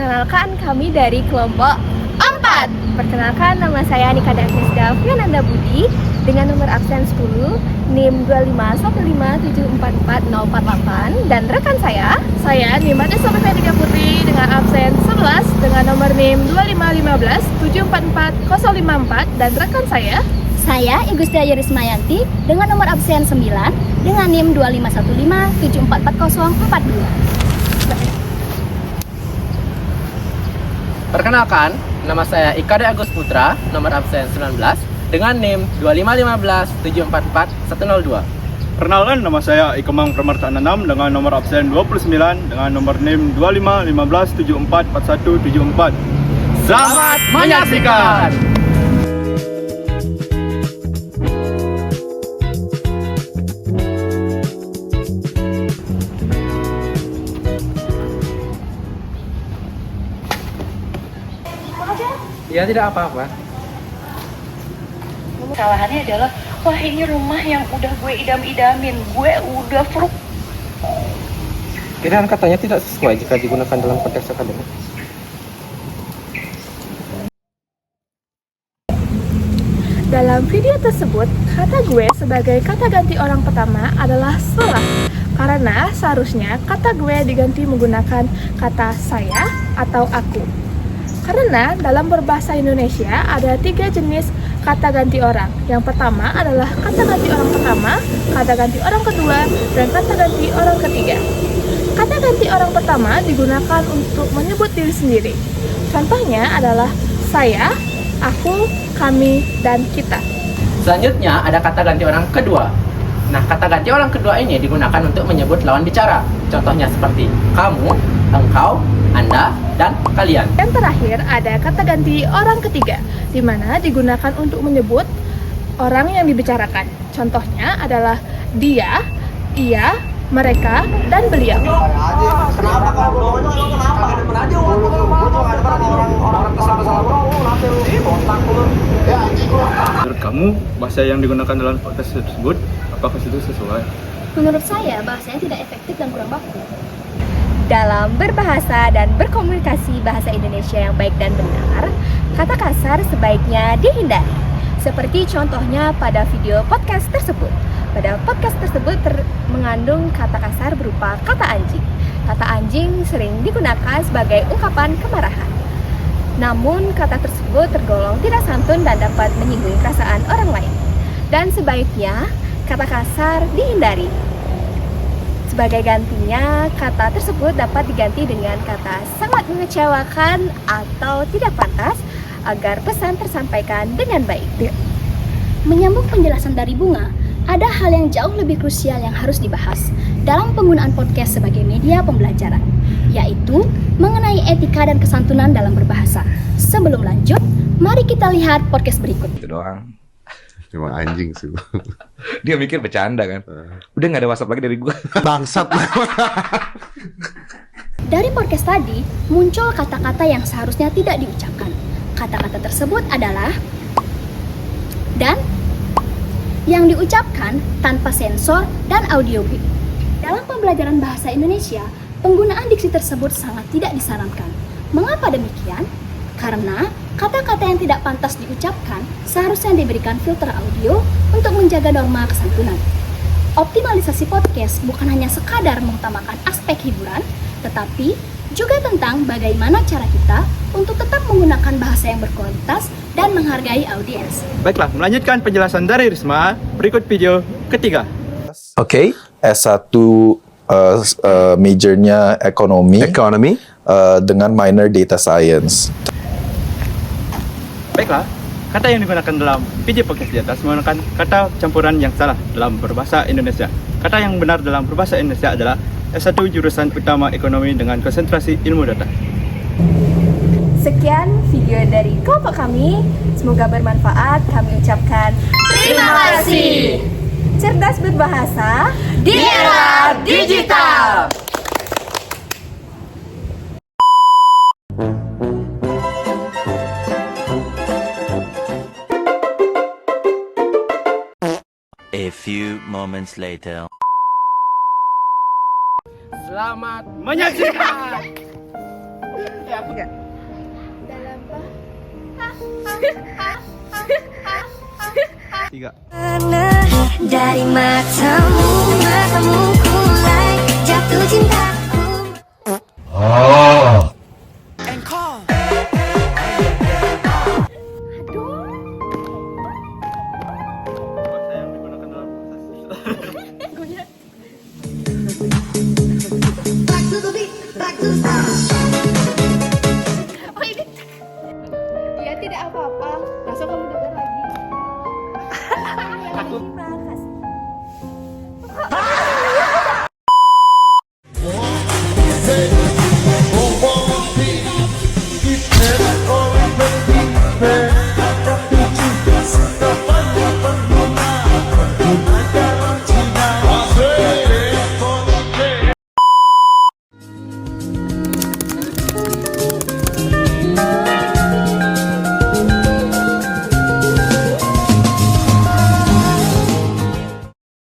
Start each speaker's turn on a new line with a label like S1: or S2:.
S1: Perkenalkan, kami dari kelompok 4. Perkenalkan, nama saya Nikada Agnesda Fiananda Budi dengan nomor absen 10, NIM 251574448, dan rekan saya Nimata Sofia Putri dengan absen 11 dengan nomor NIM 25157444054, dan rekan saya
S2: Igustia Yurismayanti dengan nomor absen 9 dengan NIM 25157444042.
S3: Perkenalkan, nama saya Ikade Agus Putra, nomor absen 19, dengan NIM 25557444102.
S4: Perkenalkan, nama saya Ikemang Pramartananam dengan nomor absen 29 dengan nomor NIM 25557444174.
S3: Selamat menyaksikan! Ya, tidak apa-apa.
S5: Kesalahannya adalah, wah ini rumah yang udah gue idam-idamin, gue udah fruk.
S3: Pilihan katanya tidak sesuai jika digunakan dalam konteks akademik.
S1: Dalam video tersebut, kata gue sebagai kata ganti orang pertama adalah salah, karena seharusnya kata gue diganti menggunakan kata saya atau aku. Karena dalam berbahasa Indonesia ada 3 jenis kata ganti orang. Yang pertama adalah kata ganti orang pertama, kata ganti orang kedua, dan kata ganti orang ketiga. Kata ganti orang pertama digunakan untuk menyebut diri sendiri. Contohnya adalah saya, aku, kami, dan kita.
S3: Selanjutnya ada kata ganti orang kedua. Nah, kata ganti orang kedua ini digunakan untuk menyebut lawan bicara. Contohnya seperti kamu, engkau, anda, dan kalian.
S1: Yang terakhir ada kata ganti orang ketiga, di mana digunakan untuk menyebut orang yang dibicarakan. Contohnya adalah dia, ia, mereka, dan beliau.
S4: Menurut kamu, bahasa yang digunakan dalam podcast tersebut, apakah itu sesuai?
S2: Menurut saya, bahasanya tidak efektif dan kurang baku.
S1: Dalam berbahasa dan berkomunikasi bahasa Indonesia yang baik dan benar, kata kasar sebaiknya dihindari. Seperti contohnya pada video podcast tersebut. Pada podcast tersebut mengandung kata kasar berupa kata anjing. Kata anjing sering digunakan sebagai ungkapan kemarahan. Namun kata tersebut tergolong tidak santun dan dapat menyinggung perasaan orang lain. Dan sebaiknya kata kasar dihindari. Sebagai gantinya, kata tersebut dapat diganti dengan kata sangat mengecewakan atau tidak pantas agar pesan tersampaikan dengan baik.
S2: Menyambung penjelasan dari Bunga, ada hal yang jauh lebih krusial yang harus dibahas dalam penggunaan podcast sebagai media pembelajaran, yaitu mengenai etika dan kesantunan dalam berbahasa. Sebelum lanjut, mari kita lihat podcast berikut.
S6: Itu doang.
S7: Emang anjing sih.
S6: Dia mikir bercanda kan. Udah gak ada WhatsApp lagi dari gue.
S7: Bangsat.
S2: Dari podcast tadi, muncul kata-kata yang seharusnya tidak diucapkan. Kata-kata tersebut adalah dan yang diucapkan tanpa sensor dan audio bit. Dalam pembelajaran bahasa Indonesia, penggunaan diksi tersebut sangat tidak disarankan. Mengapa demikian? Karena kata-kata yang tidak pantas diucapkan seharusnya diberikan filter audio untuk menjaga norma kesantunan. Optimalisasi podcast bukan hanya sekadar mengutamakan aspek hiburan, tetapi juga tentang bagaimana cara kita untuk tetap menggunakan bahasa yang berkualitas dan menghargai audiens.
S4: Baiklah, melanjutkan penjelasan dari Risma, berikut video ketiga.
S8: Oke, S1 majornya ekonomi dengan minor data science.
S4: Baiklah, kata yang digunakan dalam video podcast di atas menggunakan kata campuran yang salah dalam berbahasa Indonesia. Kata yang benar dalam berbahasa Indonesia adalah S1 jurusan utama ekonomi dengan konsentrasi ilmu data.
S1: Sekian video dari kelompok kami, semoga bermanfaat. Kami ucapkan terima kasih. Cerdas berbahasa di era digital.
S9: A few moments later.
S3: Selamat menyaksikan!
S1: Dalam
S4: Tiga.
S2: Dari matamu, matamu kulai jatuh cintaku.
S4: Bahasa yang digunakan dalam proses
S1: Oh ini. Ya tidak apa-apa. Langsung kamu dengar lagi. Aku